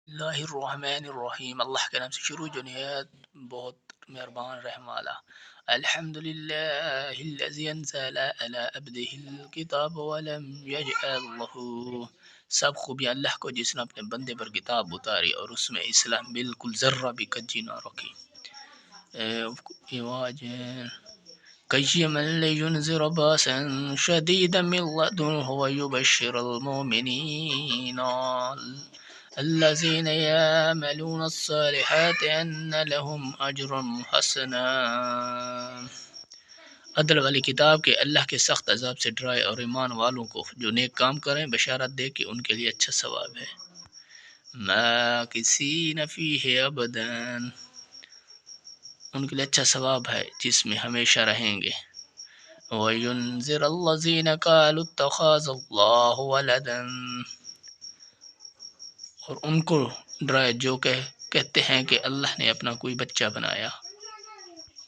اللہ الرحمن الرحیم، اللہ کے نام سے شروع جو نہایت بہت مہربان رحم والا۔ الحمد للہ الذی انزل علی عبدہ الکتاب ولم یجعل له، سب خوبی اللہ کو جس نے اپنے بندے پر کتاب اتاری اور اس میں اسلام بالکل ذرہ بھی کجی نہ رکھی۔ قیما لینذر باسا شدیدا من لدنہ ویبشر المؤمنین الذين يعملون الصالحات أن لهم أجرا حسنا۔ عدل والی کتاب کے اللہ کے سخت عذاب سے ڈرائے اور ایمان والوں کو جو نیک کام کریں بشارت دے کہ ان کے لیے اچھا ثواب ہے۔ ماکثین فیہ ابدا، ان کے لیے اچھا ثواب ہے جس میں ہمیشہ رہیں گے۔ وَيُنذِرَ الَّذِينَ قَالُوا اتَّخَذَ اللَّهُ وَلَدًا، اور ان کو ڈرائے جو کہتے ہیں کہ اللہ نے اپنا کوئی بچہ بنایا۔